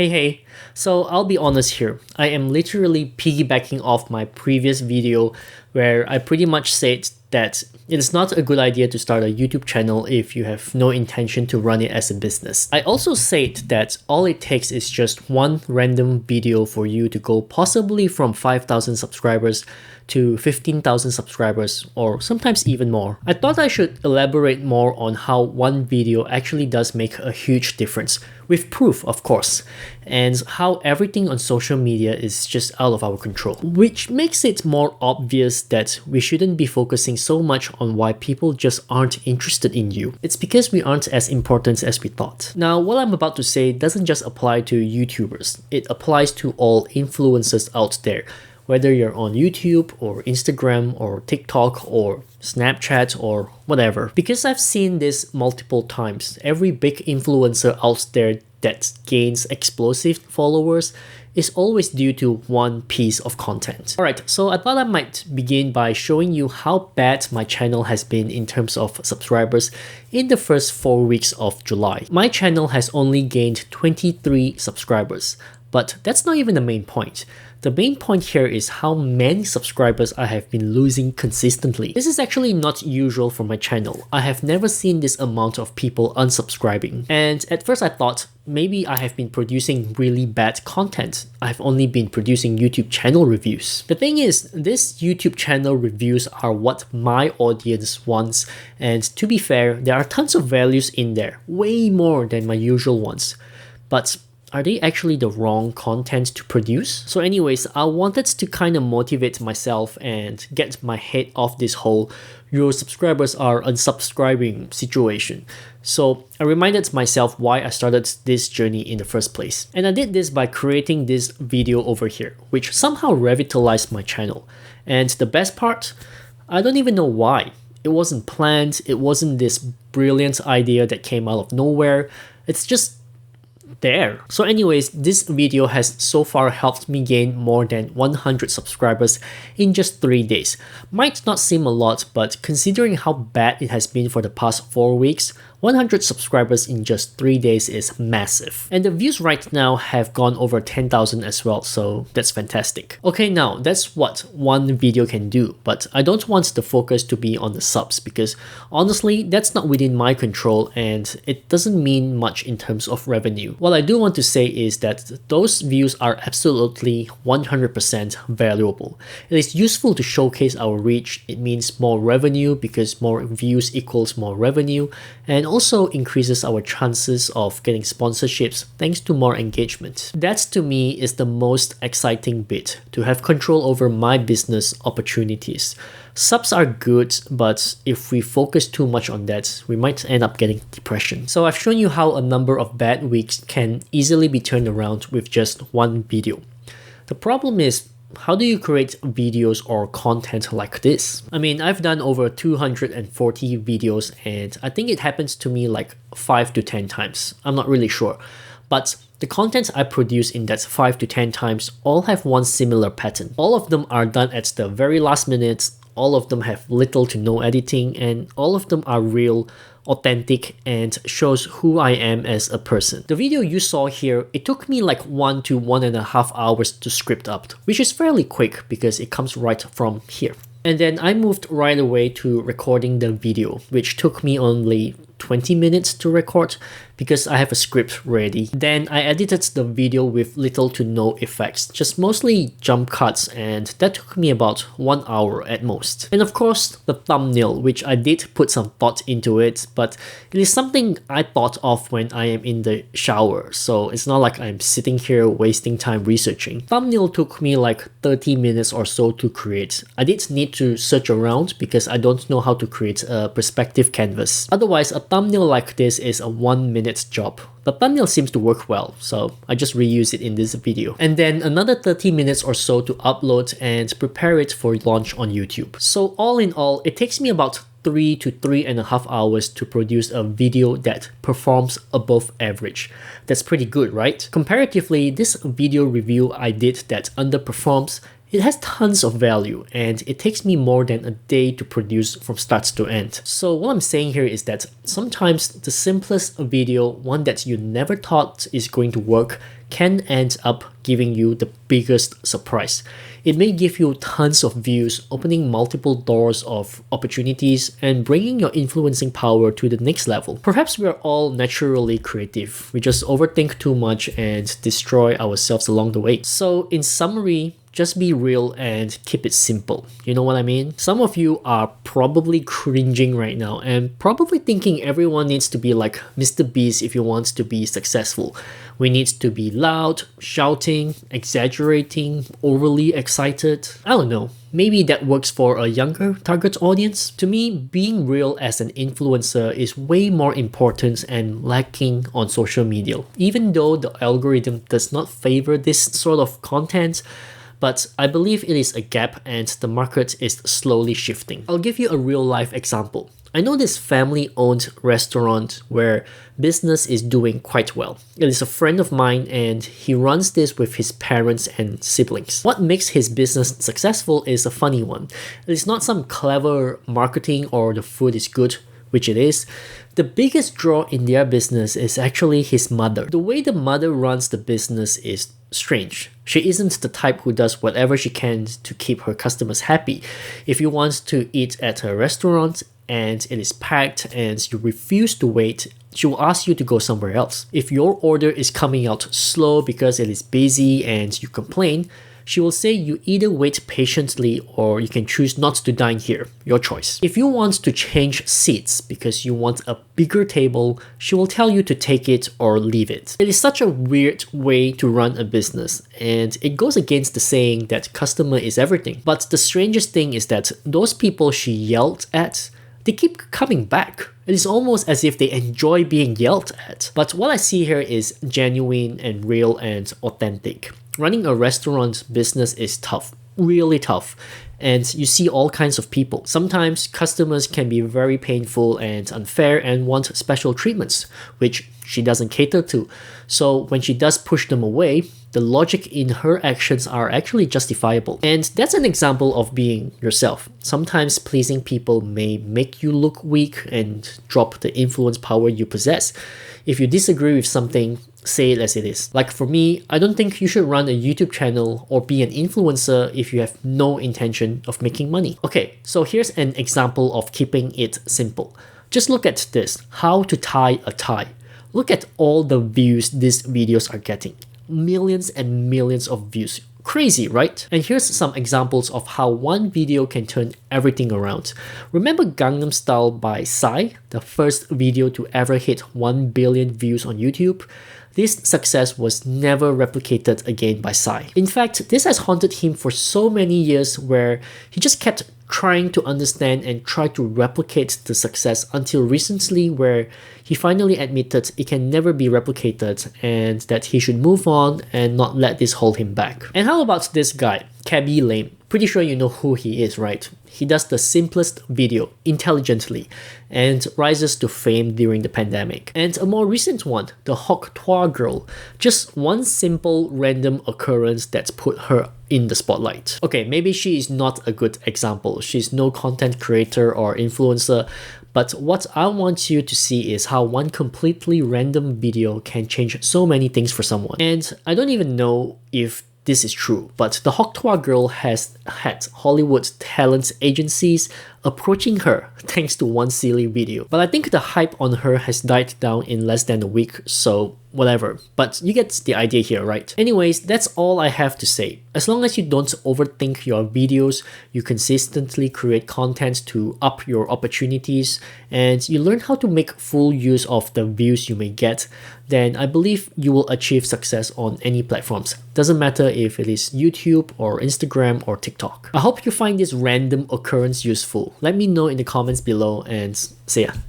Hey, so I'll be honest here. I am literally piggybacking off my previous video where I pretty much said that it is not a good idea to start a YouTube channel if you have no intention to run it as a business. I also said that all it takes is just one random video for you to go possibly from 5,000 subscribers to 15,000 subscribers or sometimes even more. I thought I should elaborate more on how one video actually does make a huge difference, with proof of course, and how everything on social media is just out of our control, which makes it more obvious that we shouldn't be focusing so much on why people just aren't interested in you. It's because we aren't as important as we thought. Now, what I'm about to say doesn't just apply to YouTubers, it applies to all influencers out there. Whether you're on YouTube or Instagram or TikTok or Snapchat or whatever. Because I've seen this multiple times, every big influencer out there that gains explosive followers is always due to one piece of content. Alright, so I thought I might begin by showing you how bad my channel has been in terms of subscribers in the first 4 weeks of July. My channel has only gained 23 subscribers, but that's not even the main point. The main point here is how many subscribers I have been losing consistently. This is actually not usual for my channel. I have never seen this amount of people unsubscribing. And at first I thought maybe I have been producing really bad content. I've only been producing YouTube channel reviews. The thing is, these YouTube channel reviews are what my audience wants, and to be fair, there are tons of values in there, way more than my usual ones. But are they actually the wrong content to produce? So anyways, I wanted to kind of motivate myself and get my head off this whole your subscribers are unsubscribing situation. So I reminded myself why I started this journey in the first place. And I did this by creating this video over here, which somehow revitalized my channel. And the best part, I don't even know why. It wasn't planned, it wasn't this brilliant idea that came out of nowhere. It's just there. So anyways, this video has so far helped me gain more than 100 subscribers in just 3 days. Might not seem a lot, but considering how bad it has been for the past 4 weeks, 100 subscribers in just 3 days is massive. And the views right now have gone over 10,000 as well, so that's fantastic. Okay, now that's what one video can do, but I don't want the focus to be on the subs because honestly, that's not within my control and it doesn't mean much in terms of revenue. What I do want to say is that those views are absolutely 100% valuable. It is useful to showcase our reach. It means more revenue because more views equals more revenue, and also increases our chances of getting sponsorships thanks to more engagement. That to me is the most exciting bit, to have control over my business opportunities. Subs are good, but if we focus too much on that, we might end up getting depression. So I've shown you how a number of bad weeks can easily be turned around with just one video. The problem is, how do you create videos or content like this? I mean, I've done over 240 videos and I think it happens to me like 5 to 10 times. I'm not really sure. But the content I produce in that 5 to 10 times all have one similar pattern. All of them are done at the very last minute. All of them have little to no editing and all of them are real, authentic, and shows who I am as a person. The video you saw here, it took me like 1 to 1.5 hours to script up, which is fairly quick because it comes right from here. And then I moved right away to recording the video, which took me only 20 minutes to record because I have a script ready. Then I edited the video with little to no effects, just mostly jump cuts, and that took me about 1 hour at most. And of course, the thumbnail, which I did put some thought into it, but it is something I thought of when I am in the shower, so it's not like I'm sitting here wasting time researching. Thumbnail took me like 30 minutes or so to create. I did need to search around because I don't know how to create a perspective canvas. Otherwise, a thumbnail like this is a 1 minute job. The thumbnail seems to work well, so I just reuse it in this video. And then another 30 minutes or so to upload and prepare it for launch on YouTube. So all in all, it takes me about 3 to 3.5 hours to produce a video that performs above average. That's pretty good, right? Comparatively, this video review I did that underperforms, it has tons of value and it takes me more than a day to produce from start to end. So what I'm saying here is that sometimes the simplest video, one that you never thought is going to work, can end up giving you the biggest surprise. It may give you tons of views, opening multiple doors of opportunities, and bringing your influencing power to the next level. Perhaps we are all naturally creative. We just overthink too much and destroy ourselves along the way. So in summary, just be real and keep it simple. You know what I mean? Some of you are probably cringing right now and probably thinking everyone needs to be like Mr. Beast if you want to be successful. We need to be loud, shouting, exaggerating, overly excited. I don't know. Maybe that works for a younger target audience. To me, being real as an influencer is way more important and lacking on social media. Even though the algorithm does not favor this sort of content, but I believe it is a gap and the market is slowly shifting. I'll give you a real life example. I know this family-owned restaurant where business is doing quite well. It is a friend of mine and he runs this with his parents and siblings. What makes his business successful is a funny one. It is not some clever marketing or the food is good, which it is. The biggest draw in their business is actually his mother. The way the mother runs the business is strange. She isn't the type who does whatever she can to keep her customers happy. If you want to eat at a restaurant and it is packed and you refuse to wait, she will ask you to go somewhere else. If your order is coming out slow because it is busy and you complain, she will say you either wait patiently or you can choose not to dine here, your choice. If you want to change seats because you want a bigger table, she will tell you to take it or leave it. It is such a weird way to run a business and it goes against the saying that customer is everything. But the strangest thing is that those people she yelled at, they keep coming back. It is almost as if they enjoy being yelled at. But what I see here is genuine and real and authentic. Running a restaurant business is tough, really tough, and you see all kinds of people. Sometimes customers can be very painful and unfair and want special treatments, which she doesn't cater to. So when she does push them away, the logic in her actions are actually justifiable. And that's an example of being yourself. Sometimes pleasing people may make you look weak and drop the influence power you possess. If you disagree with something, say it as it is. Like for me, I don't think you should run a YouTube channel or be an influencer if you have no intention of making money. Okay, so here's an example of keeping it simple. Just look at this, how to tie a tie. Look at all the views these videos are getting. Millions and millions of views. Crazy, right? And here's some examples of how one video can turn everything around. Remember Gangnam Style by Psy, the first video to ever hit 1 billion views on YouTube? This success was never replicated again by Psy. In fact, this has haunted him for so many years where he just kept trying to understand and try to replicate the success until recently where he finally admitted it can never be replicated and that he should move on and not let this hold him back. And how about this guy, Cabby Lame? Pretty sure you know who he is, right? He does the simplest video intelligently and rises to fame during the pandemic. And a more recent one, the Hoc Toa girl, just one simple random occurrence that's put her in the spotlight. Okay, maybe she is not a good example. She's no content creator or influencer, but what I want you to see is how one completely random video can change so many things for someone. And I don't even know if this is true, but the Hoc Toa girl has had Hollywood talent agencies approaching her thanks to one silly video. But I think the hype on her has died down in less than a week, so whatever. But you get the idea here, right? Anyways, that's all I have to say. As long as you don't overthink your videos, you consistently create content to up your opportunities, and you learn how to make full use of the views you may get, then I believe you will achieve success on any platforms. Doesn't matter if it is YouTube or Instagram or TikTok. I hope you find this random occurrence useful. Let me know in the comments below and see ya.